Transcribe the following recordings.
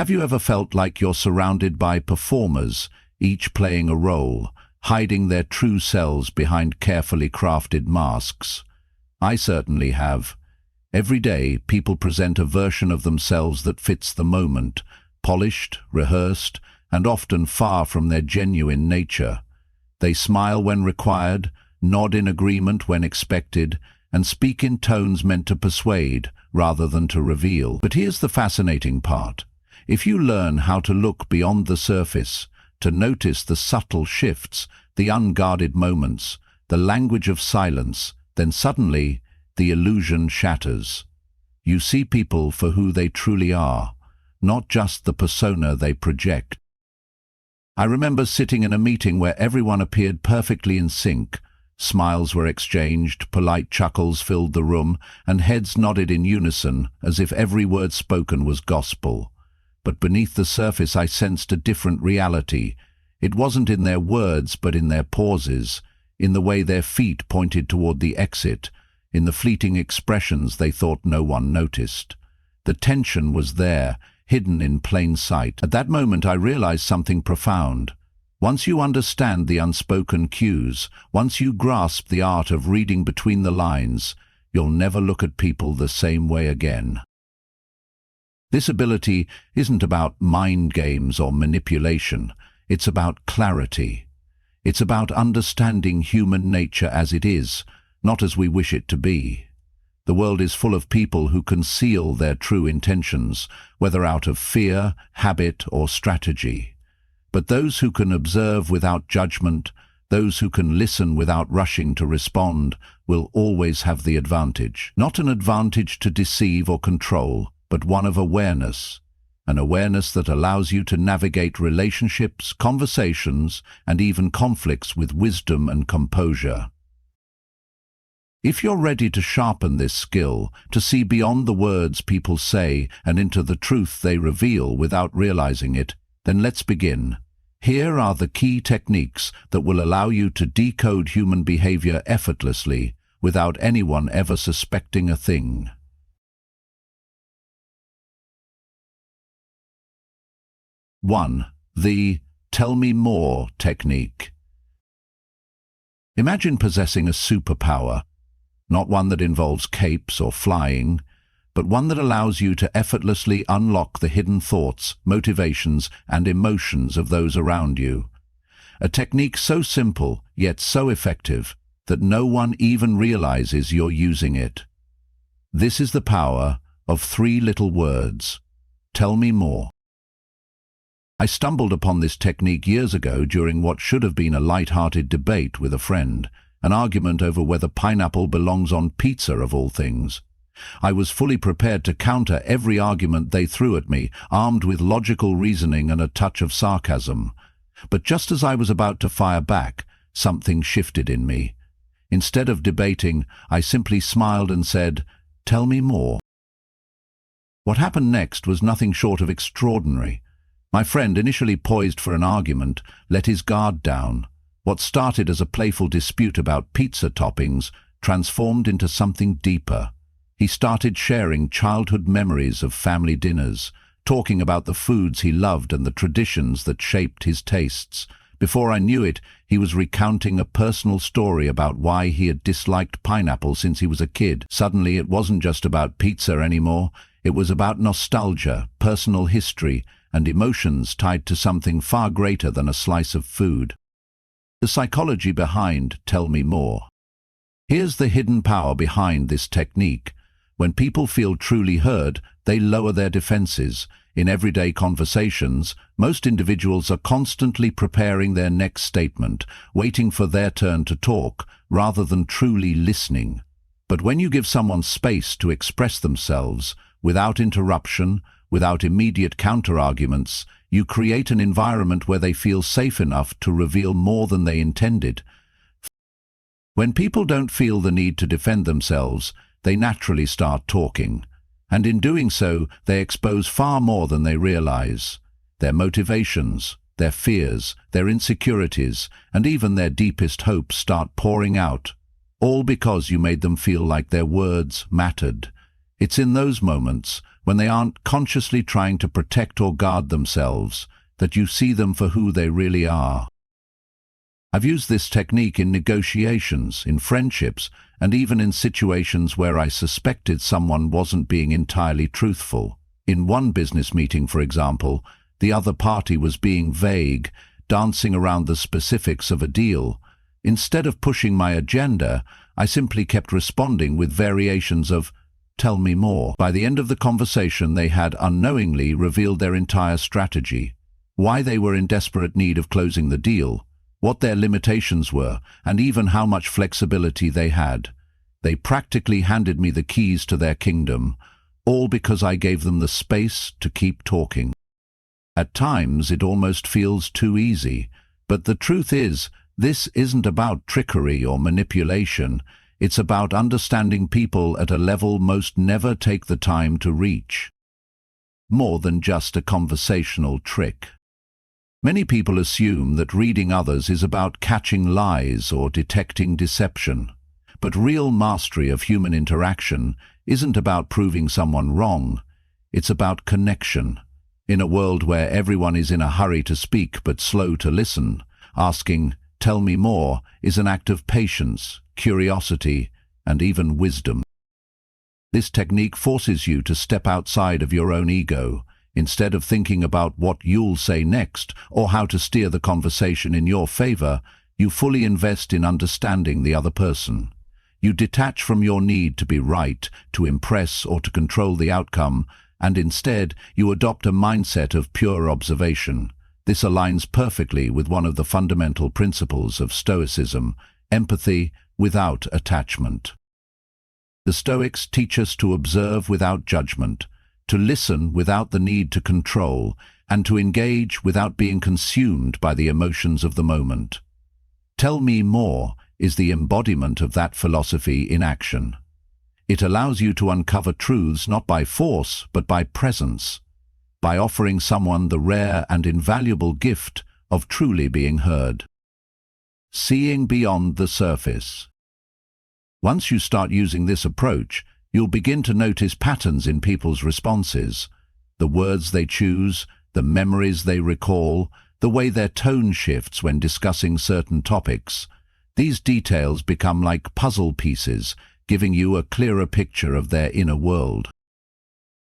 Have you ever felt like you're surrounded by performers, each playing a role, hiding their true selves behind carefully crafted masks? I certainly have. Every day, people present a version of themselves that fits the moment, polished, rehearsed, and often far from their genuine nature. They smile when required, nod in agreement when expected, and speak in tones meant to persuade rather than to reveal. But here's the fascinating part. If you learn how to look beyond the surface, to notice the subtle shifts, the unguarded moments, the language of silence, then suddenly the illusion shatters. You see people for who they truly are, not just the persona they project. I remember sitting in a meeting where everyone appeared perfectly in sync. Smiles were exchanged, polite chuckles filled the room, and heads nodded in unison as if every word spoken was gospel. But beneath the surface I sensed a different reality. It wasn't in their words, but in their pauses, in the way their feet pointed toward the exit, in the fleeting expressions they thought no one noticed. The tension was there, hidden in plain sight. At that moment I realized something profound. Once you understand the unspoken cues, once you grasp the art of reading between the lines, you'll never look at people the same way again. This ability isn't about mind games or manipulation. It's about clarity. It's about understanding human nature as it is, not as we wish it to be. The world is full of people who conceal their true intentions, whether out of fear, habit, or strategy. But those who can observe without judgment, those who can listen without rushing to respond, will always have the advantage. Not an advantage to deceive or control, but one of awareness. An awareness that allows you to navigate relationships, conversations, and even conflicts with wisdom and composure. If you're ready to sharpen this skill, to see beyond the words people say and into the truth they reveal without realizing it, then let's begin. Here are the key techniques that will allow you to decode human behavior effortlessly without anyone ever suspecting a thing. 1. The "tell me more" technique. Imagine possessing a superpower, not one that involves capes or flying, but one that allows you to effortlessly unlock the hidden thoughts, motivations, and emotions of those around you. A technique so simple, yet so effective, that no one even realizes you're using it. This is the power of 3 little words. Tell me more. I stumbled upon this technique years ago during what should have been a light-hearted debate with a friend, an argument over whether pineapple belongs on pizza of all things. I was fully prepared to counter every argument they threw at me, armed with logical reasoning and a touch of sarcasm. But just as I was about to fire back, something shifted in me. Instead of debating, I simply smiled and said, "Tell me more." What happened next was nothing short of extraordinary. My friend, initially poised for an argument, let his guard down. What started as a playful dispute about pizza toppings transformed into something deeper. He started sharing childhood memories of family dinners, talking about the foods he loved and the traditions that shaped his tastes. Before I knew it, he was recounting a personal story about why he had disliked pineapple since he was a kid. Suddenly, it wasn't just about pizza anymore. It was about nostalgia, personal history, and emotions tied to something far greater than a slice of food. The psychology behind "Tell me more." Here's the hidden power behind this technique. When people feel truly heard, they lower their defenses. In everyday conversations, most individuals are constantly preparing their next statement, waiting for their turn to talk, rather than truly listening. But when you give someone space to express themselves, without interruption, without immediate counter-arguments, you create an environment where they feel safe enough to reveal more than they intended. When people don't feel the need to defend themselves, they naturally start talking. And in doing so, they expose far more than they realize. Their motivations, their fears, their insecurities, and even their deepest hopes start pouring out, all because you made them feel like their words mattered. It's in those moments, when they aren't consciously trying to protect or guard themselves, that you see them for who they really are. I've used this technique in negotiations, in friendships, and even in situations where I suspected someone wasn't being entirely truthful. In one business meeting, for example, the other party was being vague, dancing around the specifics of a deal. Instead of pushing my agenda, I simply kept responding with variations of, "Tell me more." By the end of the conversation, they had unknowingly revealed their entire strategy, why they were in desperate need of closing the deal, what their limitations were, and even how much flexibility they had. They practically handed me the keys to their kingdom, all because I gave them the space to keep talking. At times, it almost feels too easy, but the truth is, this isn't about trickery or manipulation. It's about understanding people at a level most never take the time to reach. More than just a conversational trick. Many people assume that reading others is about catching lies or detecting deception. But real mastery of human interaction isn't about proving someone wrong. It's about connection. In a world where everyone is in a hurry to speak but slow to listen, asking, "Tell me more," is an act of patience, curiosity, and even wisdom. This technique forces you to step outside of your own ego. Instead of thinking about what you'll say next or how to steer the conversation in your favor, you fully invest in understanding the other person. You detach from your need to be right, to impress, or to control the outcome, and instead you adopt a mindset of pure observation. This aligns perfectly with one of the fundamental principles of Stoicism, empathy without attachment. The Stoics teach us to observe without judgment, to listen without the need to control, and to engage without being consumed by the emotions of the moment. "Tell me more" is the embodiment of that philosophy in action. It allows you to uncover truths not by force, but by presence, by offering someone the rare and invaluable gift of truly being heard. Seeing beyond the surface. Once you start using this approach, you'll begin to notice patterns in people's responses, the words they choose, the memories they recall, the way their tone shifts when discussing certain topics. These details become like puzzle pieces, giving you a clearer picture of their inner world.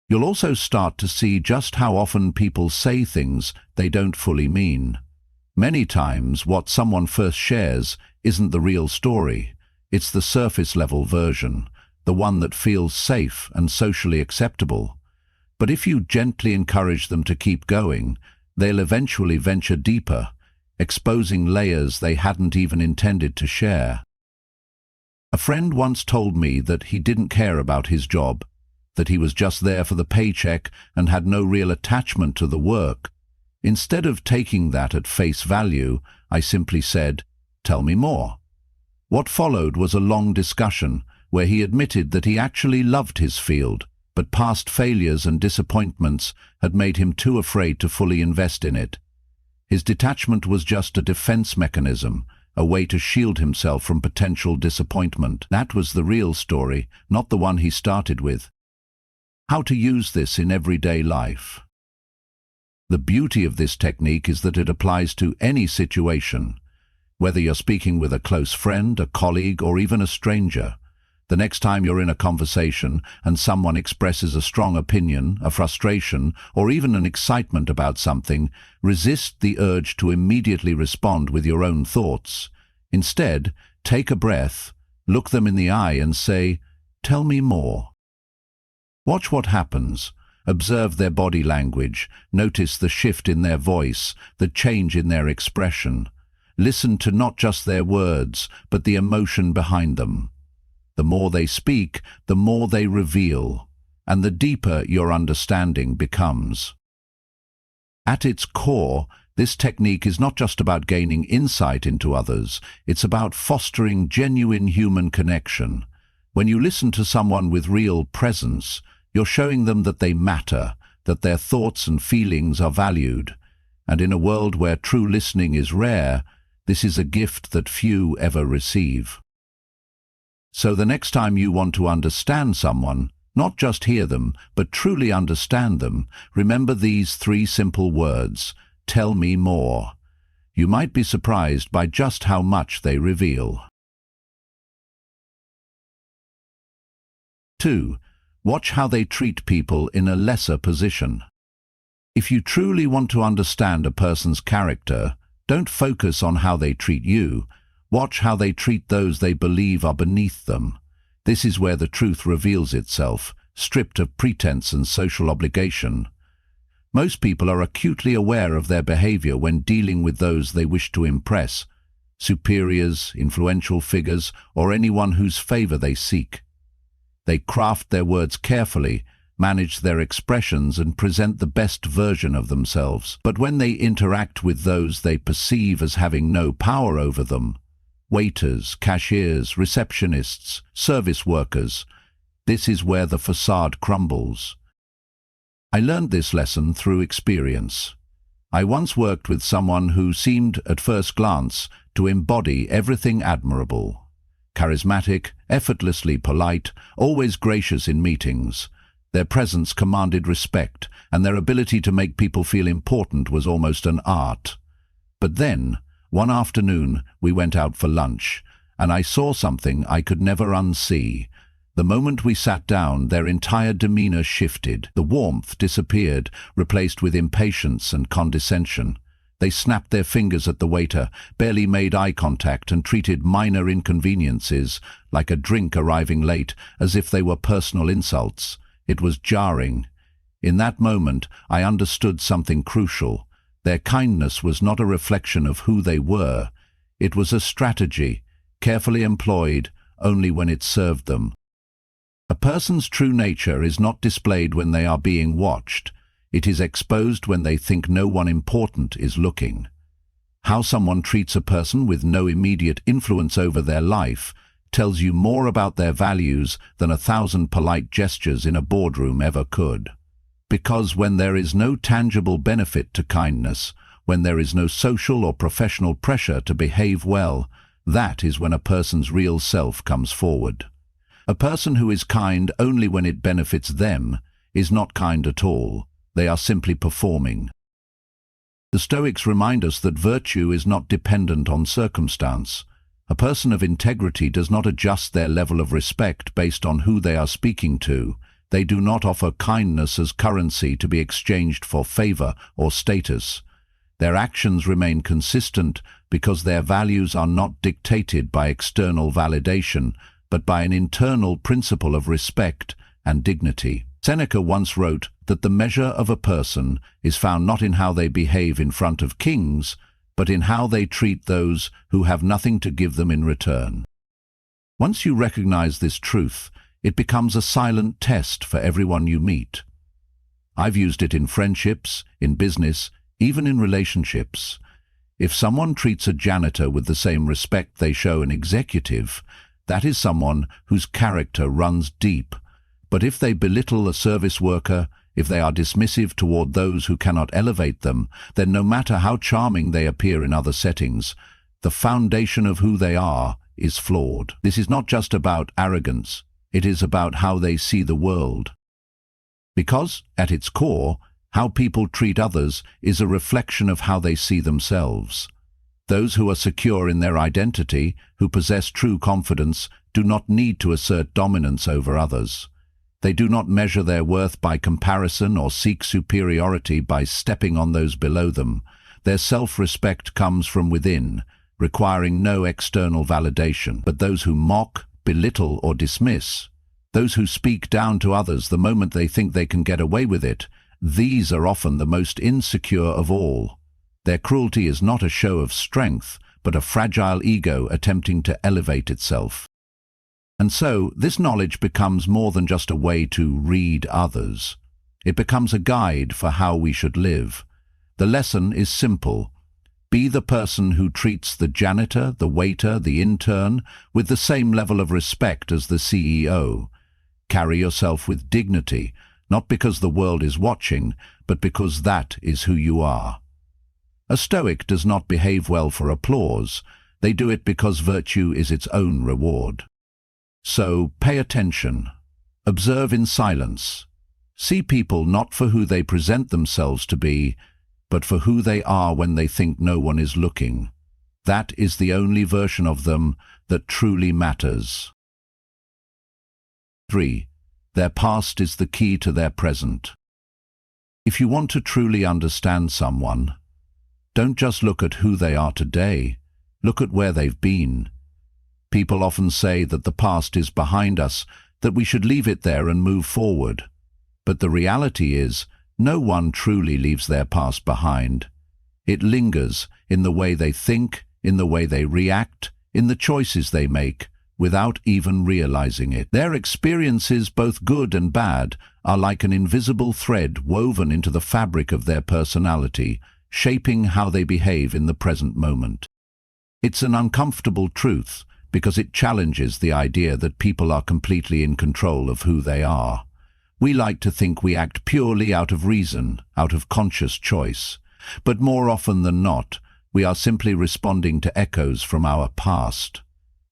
You'll also start to see just how often people say things they don't fully mean. Many times, what someone first shares isn't the real story. It's the surface-level version, the one that feels safe and socially acceptable. But if you gently encourage them to keep going, they'll eventually venture deeper, exposing layers they hadn't even intended to share. A friend once told me that he didn't care about his job, that he was just there for the paycheck and had no real attachment to the work. Instead of taking that at face value, I simply said, "Tell me more." What followed was a long discussion where he admitted that he actually loved his field, but past failures and disappointments had made him too afraid to fully invest in it. His detachment was just a defense mechanism, a way to shield himself from potential disappointment. That was the real story, not the one he started with. How to use this in everyday life. The beauty of this technique is that it applies to any situation. Whether you're speaking with a close friend, a colleague, or even a stranger, the next time you're in a conversation and someone expresses a strong opinion, a frustration, or even an excitement about something, resist the urge to immediately respond with your own thoughts. Instead, take a breath, look them in the eye and say, "Tell me more." Watch what happens. Observe their body language. Notice the shift in their voice, the change in their expression. Listen to not just their words, but the emotion behind them. The more they speak, the more they reveal, and the deeper your understanding becomes. At its core, this technique is not just about gaining insight into others, it's about fostering genuine human connection. When you listen to someone with real presence, you're showing them that they matter, that their thoughts and feelings are valued. And in a world where true listening is rare, this is a gift that few ever receive. So the next time you want to understand someone, Not just hear them, but truly understand them, remember these three simple words: tell me more. You might be surprised by just how much they reveal. 2. Watch how they treat people in a lesser position. If you truly want to understand a person's character, don't focus on how they treat you. Watch how they treat those they believe are beneath them. This is where the truth reveals itself, stripped of pretense and social obligation. Most people are acutely aware of their behavior when dealing with those they wish to impress, superiors, influential figures, or anyone whose favor they seek. They craft their words carefully, manage their expressions, and present the best version of themselves. But when they interact with those they perceive as having no power over them, waiters, cashiers, receptionists, service workers, this is where the facade crumbles. I learned this lesson through experience. I once worked with someone who seemed, at first glance, to embody everything admirable. Charismatic, effortlessly polite, always gracious in meetings. Their presence commanded respect, and their ability to make people feel important was almost an art. But then, one afternoon, we went out for lunch, and I saw something I could never unsee. The moment we sat down, their entire demeanor shifted. The warmth disappeared, replaced with impatience and condescension. They snapped their fingers at the waiter, barely made eye contact, and treated minor inconveniences, like a drink arriving late, as if they were personal insults. It was jarring. In that moment, I understood something crucial. Their kindness was not a reflection of who they were. It was a strategy, carefully employed only when it served them. A person's true nature is not displayed when they are being watched. It is exposed when they think no one important is looking. How someone treats a person with no immediate influence over their life tells you more about their values than 1,000 polite gestures in a boardroom ever could. Because when there is no tangible benefit to kindness, when there is no social or professional pressure to behave well, that is when a person's real self comes forward. A person who is kind only when it benefits them is not kind at all. They are simply performing. The Stoics remind us that virtue is not dependent on circumstance. A person of integrity does not adjust their level of respect based on who they are speaking to. They do not offer kindness as currency to be exchanged for favor or status. Their actions remain consistent because their values are not dictated by external validation, but by an internal principle of respect and dignity. Seneca once wrote that the measure of a person is found not in how they behave in front of kings, but in how they treat those who have nothing to give them in return. Once you recognize this truth, it becomes a silent test for everyone you meet. I've used it in friendships, in business, even in relationships. If someone treats a janitor with the same respect they show an executive, that is someone whose character runs deep. But if they belittle a service worker, if they are dismissive toward those who cannot elevate them, then no matter how charming they appear in other settings, the foundation of who they are is flawed. This is not just about arrogance, it is about how they see the world. Because, at its core, how people treat others is a reflection of how they see themselves. Those who are secure in their identity, who possess true confidence, do not need to assert dominance over others. They do not measure their worth by comparison or seek superiority by stepping on those below them. Their self-respect comes from within, requiring no external validation. But those who mock, belittle, or dismiss, those who speak down to others the moment they think they can get away with it, these are often the most insecure of all. Their cruelty is not a show of strength, but a fragile ego attempting to elevate itself. And so, this knowledge becomes more than just a way to read others. It becomes a guide for how we should live. The lesson is simple. Be the person who treats the janitor, the waiter, the intern with the same level of respect as the CEO. Carry yourself with dignity, not because the world is watching, but because that is who you are. A Stoic does not behave well for applause. They do it because virtue is its own reward. So pay attention. Observe in silence. See people not for who they present themselves to be, but for who they are when they think no one is looking. That is the only version of them that truly matters. 3. Their past is the key to their present. If you want to truly understand someone, don't just look at who they are today, look at where they've been. People often say that the past is behind us, that we should leave it there and move forward. But the reality is, no one truly leaves their past behind. It lingers in the way they think, in the way they react, in the choices they make, without even realizing it. Their experiences, both good and bad, are like an invisible thread woven into the fabric of their personality, shaping how they behave in the present moment. It's an uncomfortable truth, because it challenges the idea that people are completely in control of who they are. We like to think we act purely out of reason, out of conscious choice. But more often than not, we are simply responding to echoes from our past.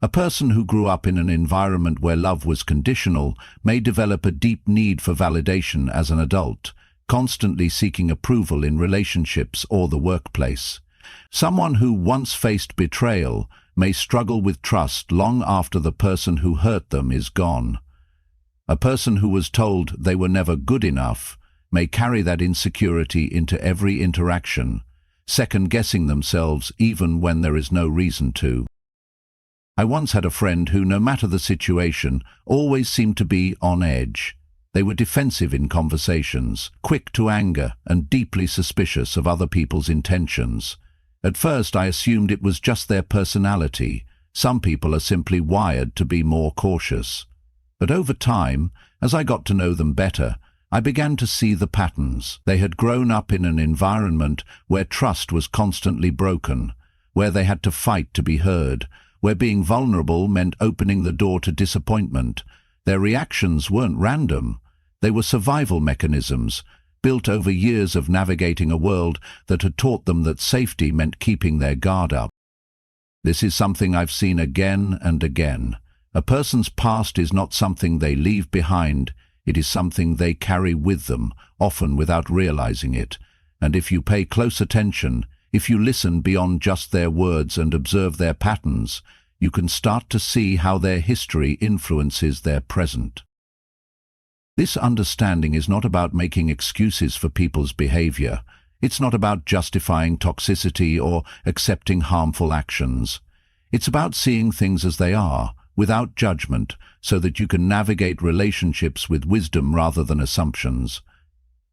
A person who grew up in an environment where love was conditional may develop a deep need for validation as an adult, constantly seeking approval in relationships or the workplace. Someone who once faced betrayal may struggle with trust long after the person who hurt them is gone. A person who was told they were never good enough may carry that insecurity into every interaction, second-guessing themselves even when there is no reason to. I once had a friend who, no matter the situation, always seemed to be on edge. They were defensive in conversations, quick to anger, and deeply suspicious of other people's intentions. At first I assumed it was just their personality. Some people are simply wired to be more cautious. But over time, as I got to know them better, I began to see the patterns. They had grown up in an environment where trust was constantly broken, where they had to fight to be heard, where being vulnerable meant opening the door to disappointment. Their reactions weren't random. They were survival mechanisms, built over years of navigating a world that had taught them that safety meant keeping their guard up. This is something I've seen again and again. A person's past is not something they leave behind, it is something they carry with them, often without realizing it. And if you pay close attention, if you listen beyond just their words and observe their patterns, you can start to see how their history influences their present. This understanding is not about making excuses for people's behavior. It's not about justifying toxicity or accepting harmful actions. It's about seeing things as they are, without judgment, so that you can navigate relationships with wisdom rather than assumptions.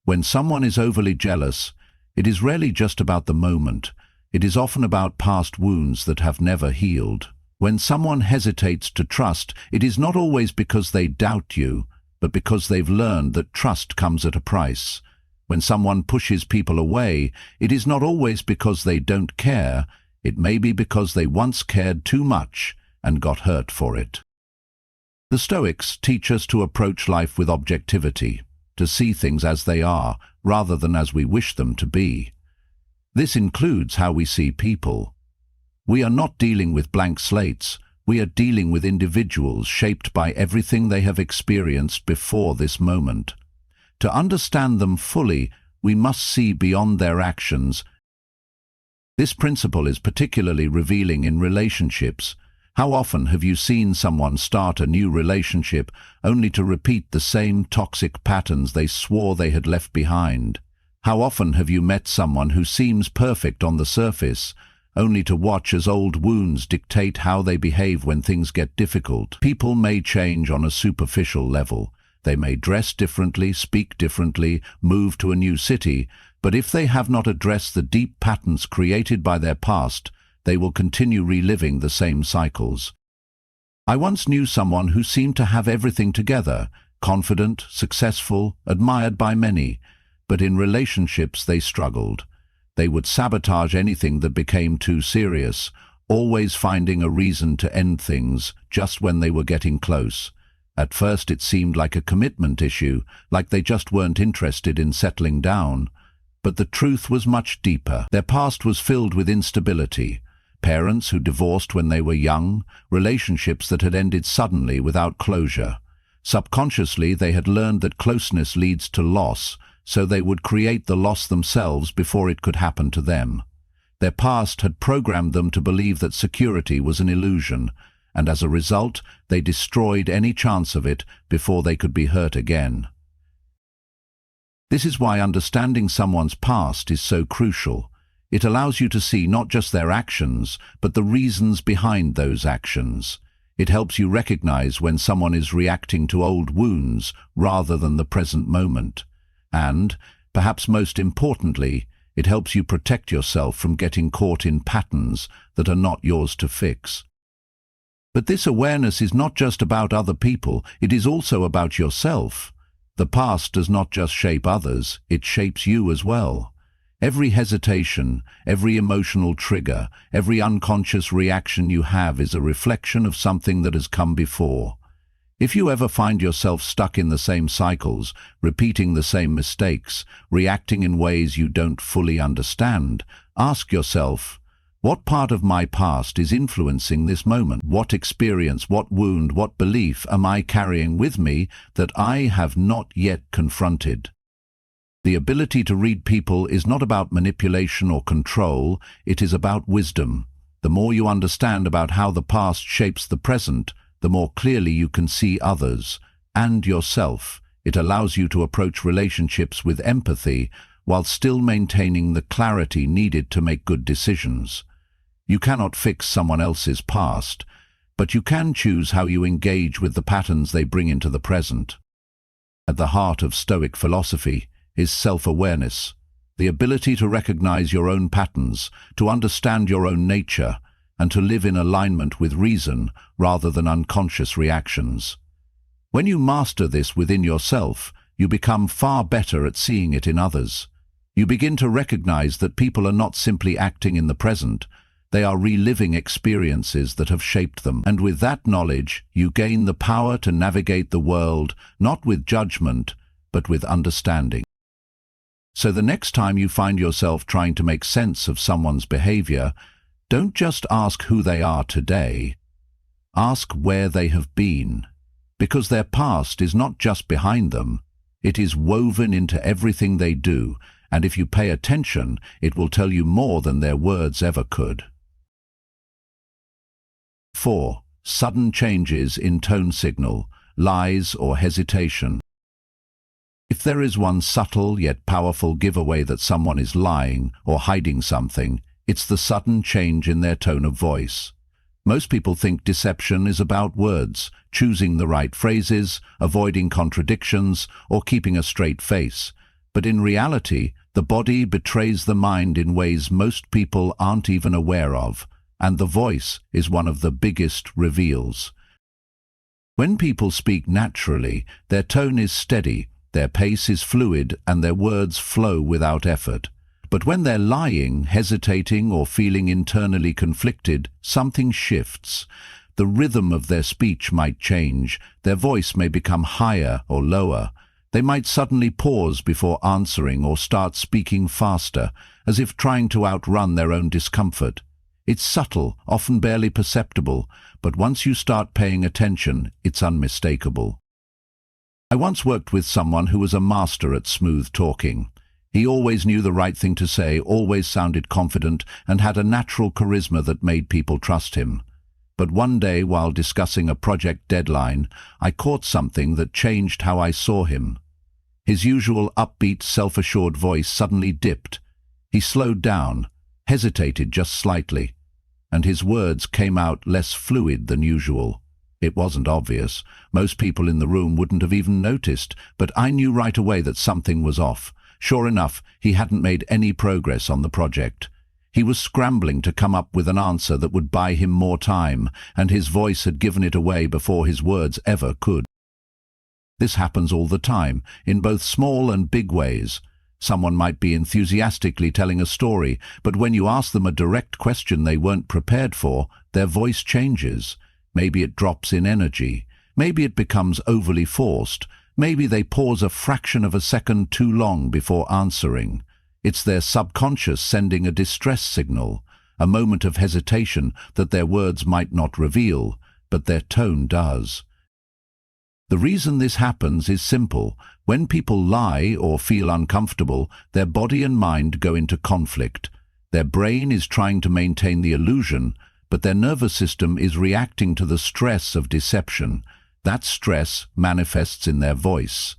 When someone is overly jealous, it is rarely just about the moment. It is often about past wounds that have never healed. When someone hesitates to trust, it is not always because they doubt you, but because they've learned that trust comes at a price. When someone pushes people away, it is not always because they don't care. It may be because they once cared too much and got hurt for it. The Stoics teach us to approach life with objectivity, to see things as they are, rather than as we wish them to be. This includes how we see people. We are not dealing with blank slates. We are dealing with individuals shaped by everything they have experienced before this moment. To understand them fully, we must see beyond their actions. This principle is particularly revealing in relationships. How often have you seen someone start a new relationship only to repeat the same toxic patterns they swore they had left behind? How often have you met someone who seems perfect on the surface, only to watch as old wounds dictate how they behave when things get difficult? People may change on a superficial level. They may dress differently, speak differently, move to a new city, but if they have not addressed the deep patterns created by their past, they will continue reliving the same cycles. I once knew someone who seemed to have everything together, confident, successful, admired by many, but in relationships they struggled. They would sabotage anything that became too serious, always finding a reason to end things just when they were getting close. At first it seemed like a commitment issue, like they just weren't interested in settling down. But the truth was much deeper. Their past was filled with instability. Parents who divorced when they were young, relationships that had ended suddenly without closure. Subconsciously, they had learned that closeness leads to loss, so they would create the loss themselves before it could happen to them. Their past had programmed them to believe that security was an illusion, and as a result, they destroyed any chance of it before they could be hurt again. This is why understanding someone's past is so crucial. It allows you to see not just their actions, but the reasons behind those actions. It helps you recognize when someone is reacting to old wounds rather than the present moment. And, perhaps most importantly, it helps you protect yourself from getting caught in patterns that are not yours to fix. But this awareness is not just about other people, it is also about yourself. The past does not just shape others, it shapes you as well. Every hesitation, every emotional trigger, every unconscious reaction you have is a reflection of something that has come before. If you ever find yourself stuck in the same cycles, repeating the same mistakes, reacting in ways you don't fully understand, ask yourself, what part of my past is influencing this moment? What experience, what wound, what belief am I carrying with me that I have not yet confronted? The ability to read people is not about manipulation or control, it is about wisdom. The more you understand about how the past shapes the present, the more clearly you can see others and yourself. It allows you to approach relationships with empathy while still maintaining the clarity needed to make good decisions. You cannot fix someone else's past, but you can choose how you engage with the patterns they bring into the present. At the heart of Stoic philosophy is self-awareness, the ability to recognize your own patterns, to understand your own nature, and to live in alignment with reason rather than unconscious reactions. When you master this within yourself, you become far better at seeing it in others. You begin to recognize that people are not simply acting in the present, they are reliving experiences that have shaped them. And with that knowledge, you gain the power to navigate the world, not with judgment, but with understanding. So the next time you find yourself trying to make sense of someone's behavior, don't just ask who they are today. Ask where they have been, because their past is not just behind them, it is woven into everything they do, and if you pay attention, it will tell you more than their words ever could. 4. Sudden changes in tone signal, lies or hesitation. If there is one subtle yet powerful giveaway that someone is lying or hiding something, it's the sudden change in their tone of voice. Most people think deception is about words, choosing the right phrases, avoiding contradictions, or keeping a straight face. But in reality, the body betrays the mind in ways most people aren't even aware of, and the voice is one of the biggest reveals. When people speak naturally, their tone is steady, their pace is fluid, and their words flow without effort. But when they're lying, hesitating, or feeling internally conflicted, something shifts. The rhythm of their speech might change, their voice may become higher or lower. They might suddenly pause before answering or start speaking faster, as if trying to outrun their own discomfort. It's subtle, often barely perceptible, but once you start paying attention, it's unmistakable. I once worked with someone who was a master at smooth talking. He always knew the right thing to say, always sounded confident, and had a natural charisma that made people trust him. But one day, while discussing a project deadline, I caught something that changed how I saw him. His usual upbeat, self-assured voice suddenly dipped. He slowed down, hesitated just slightly, and his words came out less fluid than usual. It wasn't obvious. Most people in the room wouldn't have even noticed, but I knew right away that something was off. Sure enough, he hadn't made any progress on the project. He was scrambling to come up with an answer that would buy him more time, and his voice had given it away before his words ever could. This happens all the time, in both small and big ways. Someone might be enthusiastically telling a story, but when you ask them a direct question they weren't prepared for, their voice changes. Maybe it drops in energy. Maybe it becomes overly forced. Maybe they pause a fraction of a second too long before answering. It's their subconscious sending a distress signal, a moment of hesitation that their words might not reveal, but their tone does. The reason this happens is simple. When people lie or feel uncomfortable, their body and mind go into conflict. Their brain is trying to maintain the illusion, but their nervous system is reacting to the stress of deception. That stress manifests in their voice.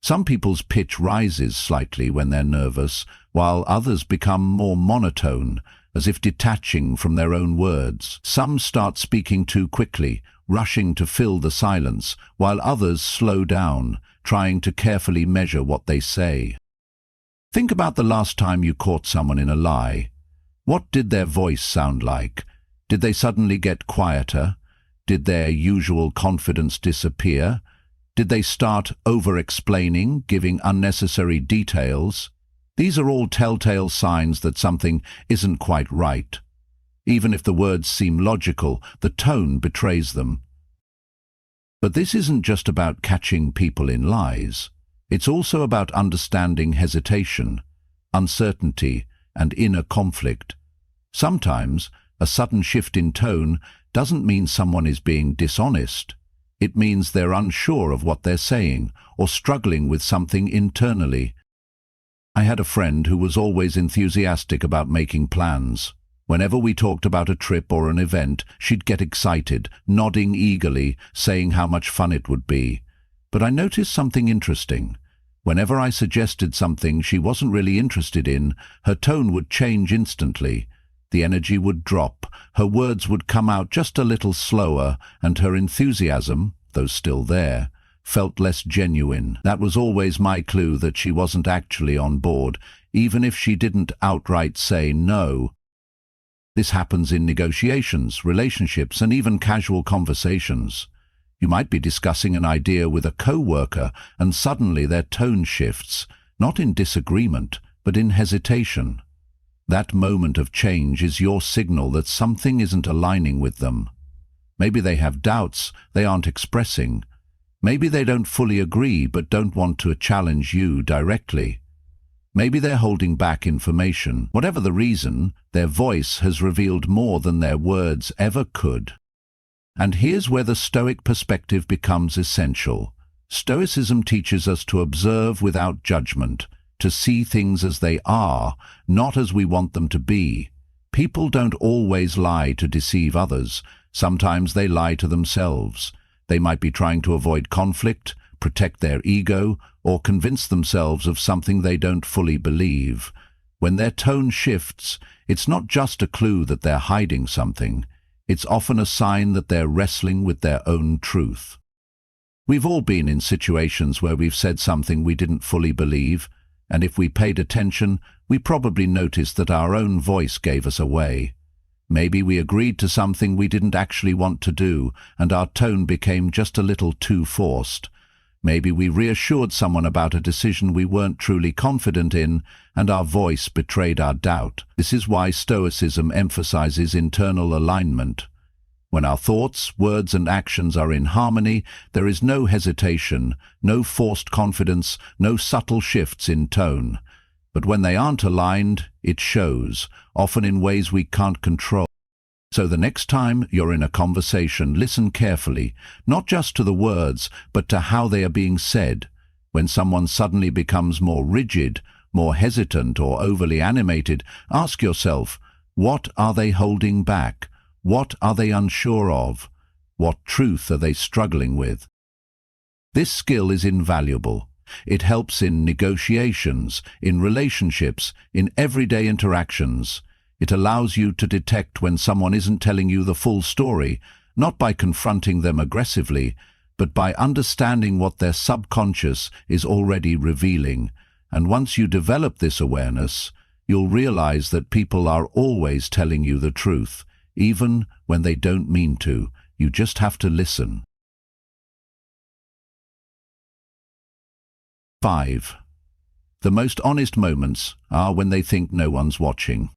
Some people's pitch rises slightly when they're nervous, while others become more monotone, as if detaching from their own words. Some start speaking too quickly, rushing to fill the silence, while others slow down, trying to carefully measure what they say. Think about the last time you caught someone in a lie. What did their voice sound like? Did they suddenly get quieter? Did their usual confidence disappear? Did they start over-explaining, giving unnecessary details? These are all telltale signs that something isn't quite right. Even if the words seem logical, the tone betrays them. But this isn't just about catching people in lies. It's also about understanding hesitation, uncertainty, and inner conflict. Sometimes, a sudden shift in tone doesn't mean someone is being dishonest. It means they're unsure of what they're saying, or struggling with something internally. I had a friend who was always enthusiastic about making plans. Whenever we talked about a trip or an event, she'd get excited, nodding eagerly, saying how much fun it would be. But I noticed something interesting. Whenever I suggested something she wasn't really interested in, her tone would change instantly. The energy would drop, her words would come out just a little slower, and her enthusiasm, though still there, felt less genuine. That was always my clue that she wasn't actually on board, even if she didn't outright say no. This happens in negotiations, relationships, and even casual conversations. You might be discussing an idea with a co-worker, and suddenly their tone shifts, not in disagreement, but in hesitation. That moment of change is your signal that something isn't aligning with them. Maybe they have doubts they aren't expressing. Maybe they don't fully agree but don't want to challenge you directly. Maybe they're holding back information. Whatever the reason, their voice has revealed more than their words ever could. And here's where the Stoic perspective becomes essential. Stoicism teaches us to observe without judgment, to see things as they are, not as we want them to be. People don't always lie to deceive others. Sometimes they lie to themselves. They might be trying to avoid conflict, protect their ego, or convince themselves of something they don't fully believe. When their tone shifts, it's not just a clue that they're hiding something. It's often a sign that they're wrestling with their own truth. We've all been in situations where we've said something we didn't fully believe, and if we paid attention, we probably noticed that our own voice gave us away. Maybe we agreed to something we didn't actually want to do, and our tone became just a little too forced. Maybe we reassured someone about a decision we weren't truly confident in, and our voice betrayed our doubt. This is why Stoicism emphasizes internal alignment. When our thoughts, words, and actions are in harmony, there is no hesitation, no forced confidence, no subtle shifts in tone. But when they aren't aligned, it shows, often in ways we can't control. So the next time you're in a conversation, listen carefully, not just to the words, but to how they are being said. When someone suddenly becomes more rigid, more hesitant, or overly animated, ask yourself, what are they holding back? What are they unsure of? What truth are they struggling with? This skill is invaluable. It helps in negotiations, in relationships, in everyday interactions. It allows you to detect when someone isn't telling you the full story, not by confronting them aggressively, but by understanding what their subconscious is already revealing. And once you develop this awareness, you'll realize that people are always telling you the truth, even when they don't mean to. You just have to listen. 5. The most honest moments are when they think no one's watching.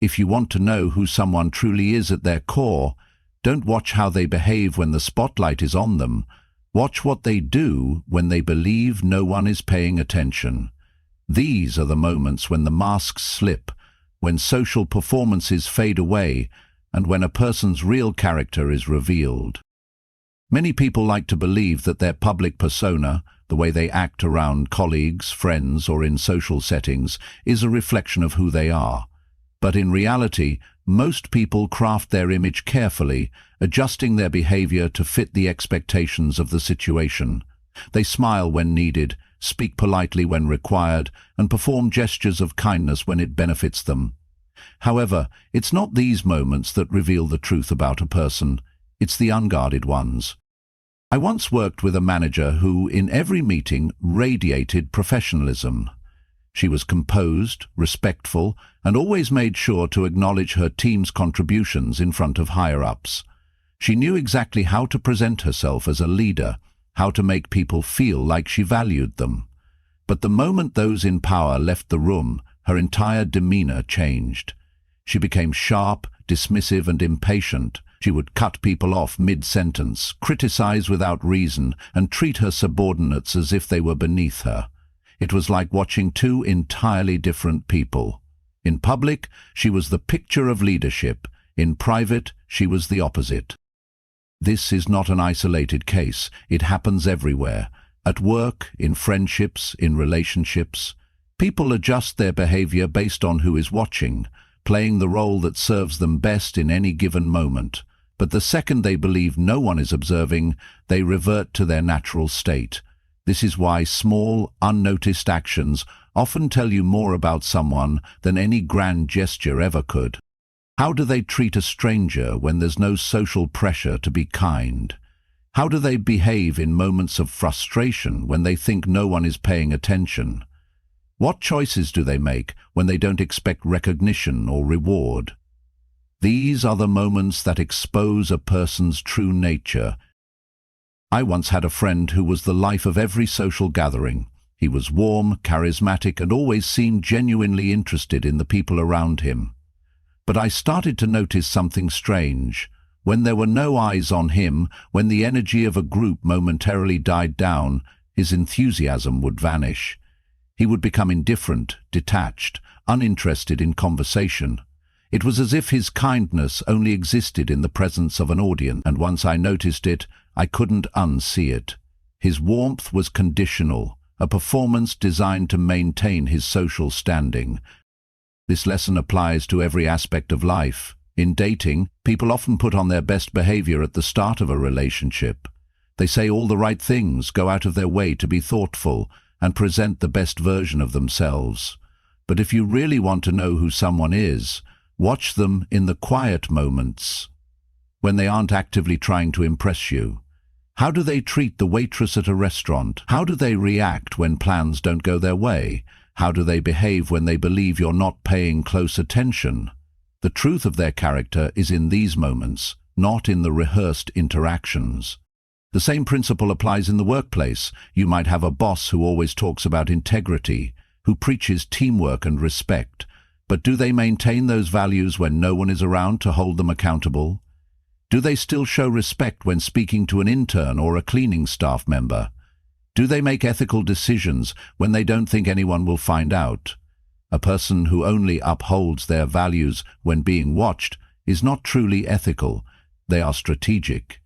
If you want to know who someone truly is at their core, don't watch how they behave when the spotlight is on them. Watch what they do when they believe no one is paying attention. These are the moments when the masks slip, when social performances fade away, and when a person's real character is revealed. Many people like to believe that their public persona, the way they act around colleagues, friends, or in social settings, is a reflection of who they are. But in reality, most people craft their image carefully, adjusting their behavior to fit the expectations of the situation. They smile when needed, speak politely when required, and perform gestures of kindness when it benefits them. However, it's not these moments that reveal the truth about a person, it's the unguarded ones. I once worked with a manager who, in every meeting, radiated professionalism. She was composed, respectful, and always made sure to acknowledge her team's contributions in front of higher-ups. She knew exactly how to present herself as a leader, how to make people feel like she valued them. But the moment those in power left the room, her entire demeanor changed. She became sharp, dismissive, and impatient. She would cut people off mid-sentence, criticize without reason, and treat her subordinates as if they were beneath her. It was like watching two entirely different people. In public, she was the picture of leadership. In private, she was the opposite. This is not an isolated case. It happens everywhere. At work, in friendships, in relationships. People adjust their behavior based on who is watching, playing the role that serves them best in any given moment. But the second they believe no one is observing, they revert to their natural state. This is why small, unnoticed actions often tell you more about someone than any grand gesture ever could. How do they treat a stranger when there's no social pressure to be kind? How do they behave in moments of frustration when they think no one is paying attention? What choices do they make when they don't expect recognition or reward? These are the moments that expose a person's true nature. I once had a friend who was the life of every social gathering. He was warm, charismatic, and always seemed genuinely interested in the people around him. But I started to notice something strange. When there were no eyes on him, when the energy of a group momentarily died down, his enthusiasm would vanish. He would become indifferent, detached, uninterested in conversation. It was as if his kindness only existed in the presence of an audience, and once I noticed it, I couldn't unsee it. His warmth was conditional, a performance designed to maintain his social standing. This lesson applies to every aspect of life. In dating, people often put on their best behavior at the start of a relationship. They say all the right things, go out of their way to be thoughtful, and present the best version of themselves. But if you really want to know who someone is, watch them in the quiet moments, when they aren't actively trying to impress you. How do they treat the waitress at a restaurant? How do they react when plans don't go their way? How do they behave when they believe you're not paying close attention? The truth of their character is in these moments, not in the rehearsed interactions. The same principle applies in the workplace. You might have a boss who always talks about integrity, who preaches teamwork and respect, but do they maintain those values when no one is around to hold them accountable? Do they still show respect when speaking to an intern or a cleaning staff member? Do they make ethical decisions when they don't think anyone will find out? A person who only upholds their values when being watched is not truly ethical. They are strategic.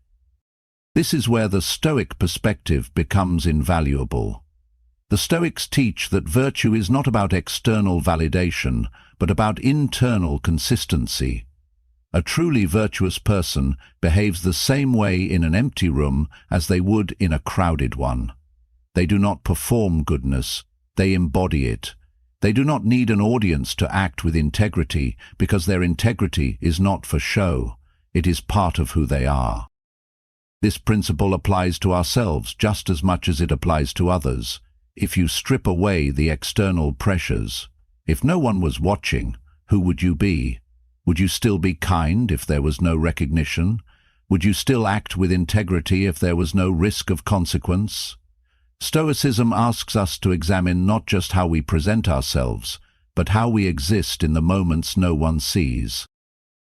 This is where the Stoic perspective becomes invaluable. The Stoics teach that virtue is not about external validation, but about internal consistency. A truly virtuous person behaves the same way in an empty room as they would in a crowded one. They do not perform goodness, they embody it. They do not need an audience to act with integrity because their integrity is not for show. It is part of who they are. This principle applies to ourselves just as much as it applies to others. If you strip away the external pressures, if no one was watching, who would you be? Would you still be kind if there was no recognition? Would you still act with integrity if there was no risk of consequence? Stoicism asks us to examine not just how we present ourselves, but how we exist in the moments no one sees.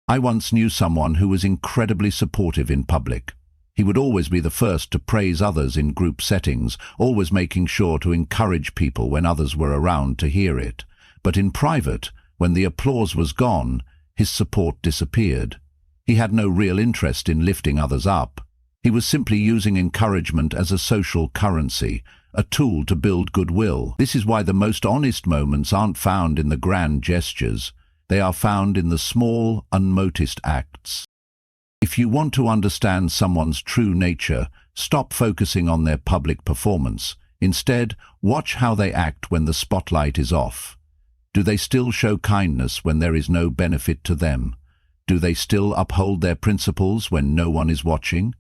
I once knew someone who was incredibly supportive in public. He would always be the first to praise others in group settings, always making sure to encourage people when others were around to hear it. But in private, when the applause was gone, his support disappeared. He had no real interest in lifting others up. He was simply using encouragement as a social currency, a tool to build goodwill. This is why the most honest moments aren't found in the grand gestures. They are found in the small, unnoticed acts. If you want to understand someone's true nature, stop focusing on their public performance. Instead, watch how they act when the spotlight is off. Do they still show kindness when there is no benefit to them? Do they still uphold their principles when no one is watching?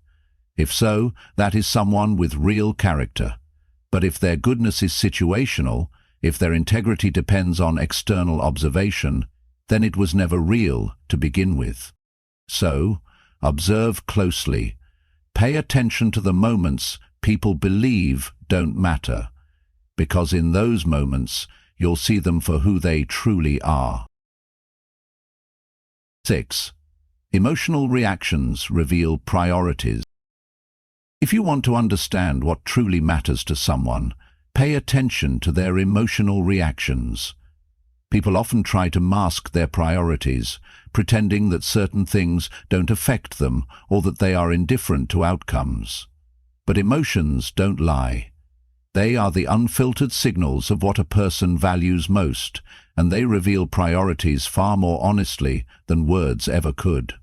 If so, that is someone with real character. But if their goodness is situational, if their integrity depends on external observation, then it was never real to begin with. So, observe closely. Pay attention to the moments people believe don't matter, because in those moments, you'll see them for who they truly are. 6. Emotional reactions reveal priorities. If you want to understand what truly matters to someone, pay attention to their emotional reactions. People often try to mask their priorities, pretending that certain things don't affect them or that they are indifferent to outcomes. But emotions don't lie. They are the unfiltered signals of what a person values most, and they reveal priorities far more honestly than words ever could.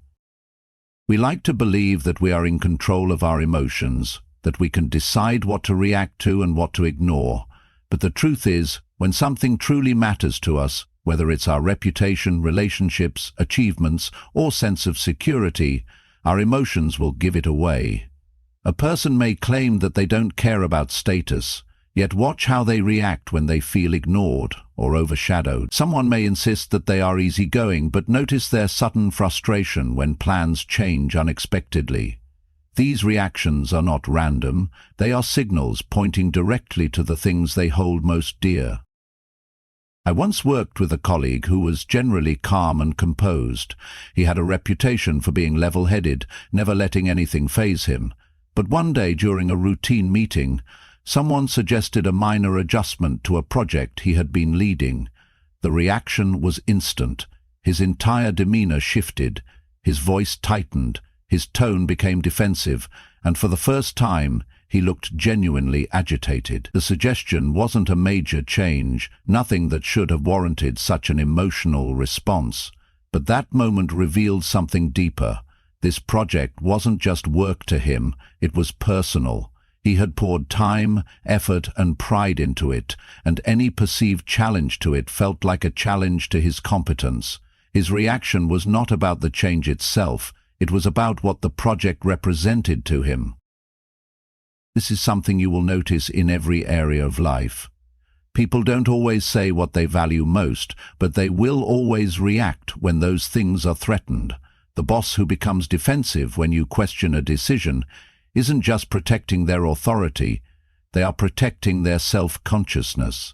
We like to believe that we are in control of our emotions, that we can decide what to react to and what to ignore. But the truth is, when something truly matters to us, whether it's our reputation, relationships, achievements, or sense of security, our emotions will give it away. A person may claim that they don't care about status, yet watch how they react when they feel ignored or overshadowed. Someone may insist that they are easygoing, but notice their sudden frustration when plans change unexpectedly. These reactions are not random, they are signals pointing directly to the things they hold most dear. I once worked with a colleague who was generally calm and composed. He had a reputation for being level-headed, never letting anything faze him. But one day during a routine meeting, someone suggested a minor adjustment to a project he had been leading. The reaction was instant. His entire demeanor shifted, his voice tightened, his tone became defensive, and for the first time, he looked genuinely agitated. The suggestion wasn't a major change, nothing that should have warranted such an emotional response. But that moment revealed something deeper. This project wasn't just work to him, it was personal. He had poured time, effort, and pride into it, and any perceived challenge to it felt like a challenge to his competence. His reaction was not about the change itself, it was about what the project represented to him. This is something you will notice in every area of life. People don't always say what they value most, but they will always react when those things are threatened. The boss who becomes defensive when you question a decision isn't just protecting their authority, they are protecting their self-consciousness.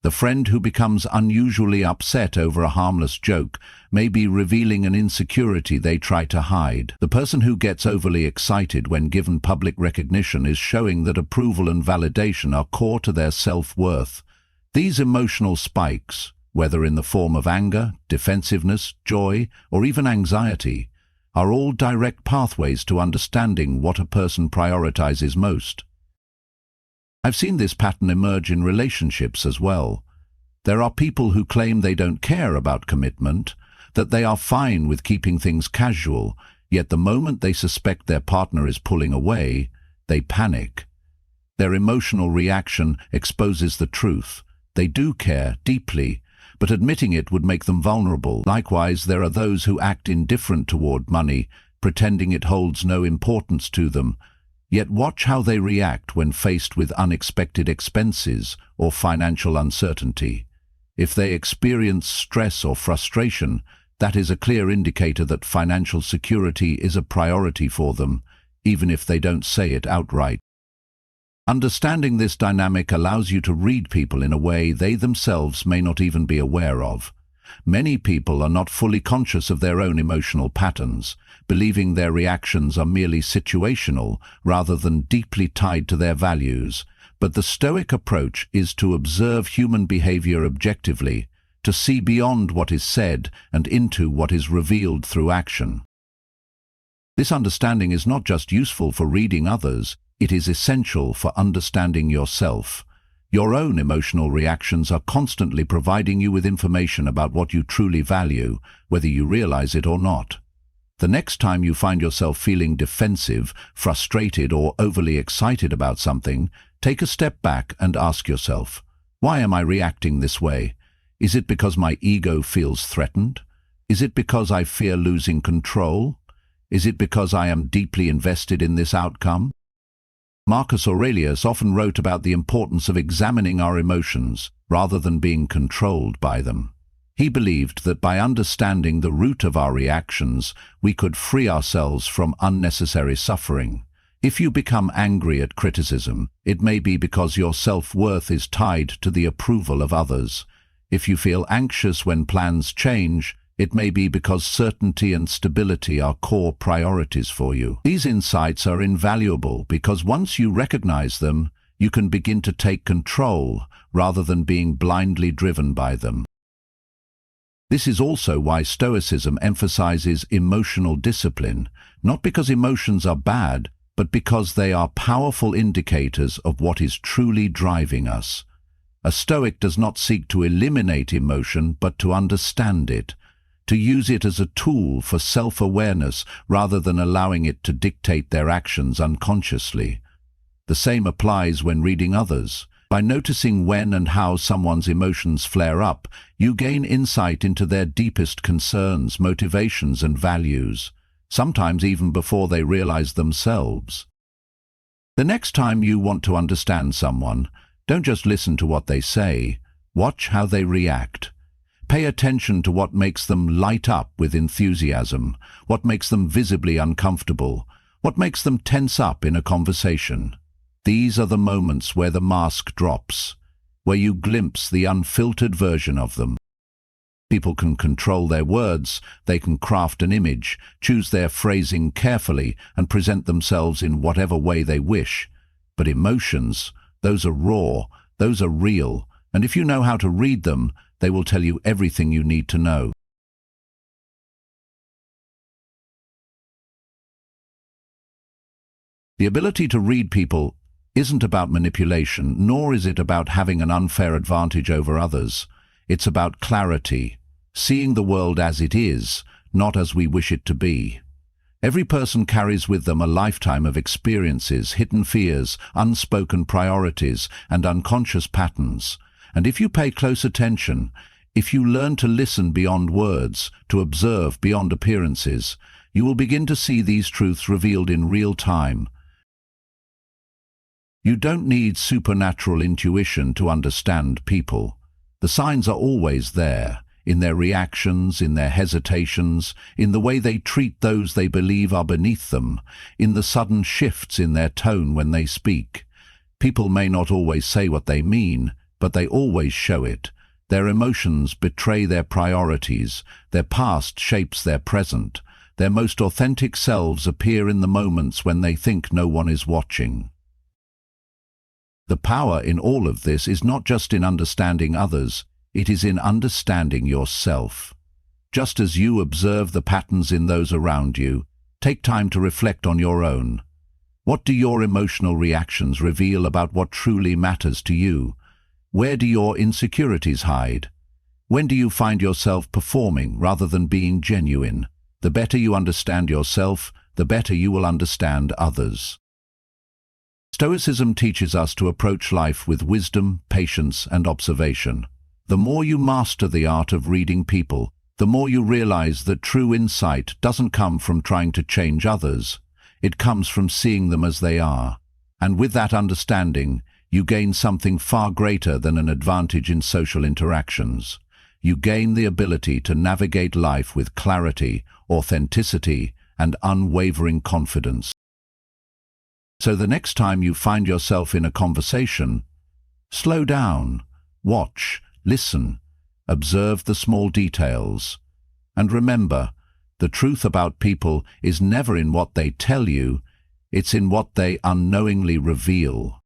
The friend who becomes unusually upset over a harmless joke may be revealing an insecurity they try to hide. The person who gets overly excited when given public recognition is showing that approval and validation are core to their self-worth. These emotional spikes, whether in the form of anger, defensiveness, joy, or even anxiety, are all direct pathways to understanding what a person prioritizes most. I've seen this pattern emerge in relationships as well. There are people who claim they don't care about commitment, that they are fine with keeping things casual, yet the moment they suspect their partner is pulling away, they panic. Their emotional reaction exposes the truth. They do care deeply, but admitting it would make them vulnerable. Likewise, there are those who act indifferent toward money, pretending it holds no importance to them. Yet watch how they react when faced with unexpected expenses or financial uncertainty. If they experience stress or frustration, that is a clear indicator that financial security is a priority for them, even if they don't say it outright. Understanding this dynamic allows you to read people in a way they themselves may not even be aware of. Many people are not fully conscious of their own emotional patterns, believing their reactions are merely situational rather than deeply tied to their values. But the Stoic approach is to observe human behavior objectively, to see beyond what is said and into what is revealed through action. This understanding is not just useful for reading others, it is essential for understanding yourself. Your own emotional reactions are constantly providing you with information about what you truly value, whether you realize it or not. The next time you find yourself feeling defensive, frustrated, or overly excited about something, take a step back and ask yourself, why am I reacting this way? Is it because my ego feels threatened? Is it because I fear losing control? Is it because I am deeply invested in this outcome? Marcus Aurelius often wrote about the importance of examining our emotions rather than being controlled by them. He believed that by understanding the root of our reactions, we could free ourselves from unnecessary suffering. If you become angry at criticism, it may be because your self-worth is tied to the approval of others. If you feel anxious when plans change, it may be because certainty and stability are core priorities for you. These insights are invaluable because once you recognize them, you can begin to take control rather than being blindly driven by them. This is also why Stoicism emphasizes emotional discipline, not because emotions are bad, but because they are powerful indicators of what is truly driving us. A Stoic does not seek to eliminate emotion, but to understand it, to use it as a tool for self-awareness rather than allowing it to dictate their actions unconsciously. The same applies when reading others. By noticing when and how someone's emotions flare up, you gain insight into their deepest concerns, motivations, and values, sometimes even before they realize themselves. The next time you want to understand someone, don't just listen to what they say, watch how they react. Pay attention to what makes them light up with enthusiasm, what makes them visibly uncomfortable, what makes them tense up in a conversation. These are the moments where the mask drops, where you glimpse the unfiltered version of them. People can control their words, they can craft an image, choose their phrasing carefully, and present themselves in whatever way they wish. But emotions, those are raw, those are real, and if you know how to read them, they will tell you everything you need to know. The ability to read people isn't about manipulation, nor is it about having an unfair advantage over others. It's about clarity, seeing the world as it is, not as we wish it to be. Every person carries with them a lifetime of experiences, hidden fears, unspoken priorities, and unconscious patterns. And if you pay close attention, if you learn to listen beyond words, to observe beyond appearances, you will begin to see these truths revealed in real time. You don't need supernatural intuition to understand people. The signs are always there, in their reactions, in their hesitations, in the way they treat those they believe are beneath them, in the sudden shifts in their tone when they speak. People may not always say what they mean, but they always show it. Their emotions betray their priorities, their past shapes their present, their most authentic selves appear in the moments when they think no one is watching. The power in all of this is not just in understanding others, it is in understanding yourself. Just as you observe the patterns in those around you, take time to reflect on your own. What do your emotional reactions reveal about what truly matters to you? Where do your insecurities hide? When do you find yourself performing rather than being genuine? The better you understand yourself, the better you will understand others. Stoicism teaches us to approach life with wisdom, patience, and observation. The more you master the art of reading people, the more you realize that true insight doesn't come from trying to change others. It comes from seeing them as they are. And with that understanding, you gain something far greater than an advantage in social interactions. You gain the ability to navigate life with clarity, authenticity, and unwavering confidence. So the next time you find yourself in a conversation, slow down, watch, listen, observe the small details. And remember, the truth about people is never in what they tell you, it's in what they unknowingly reveal.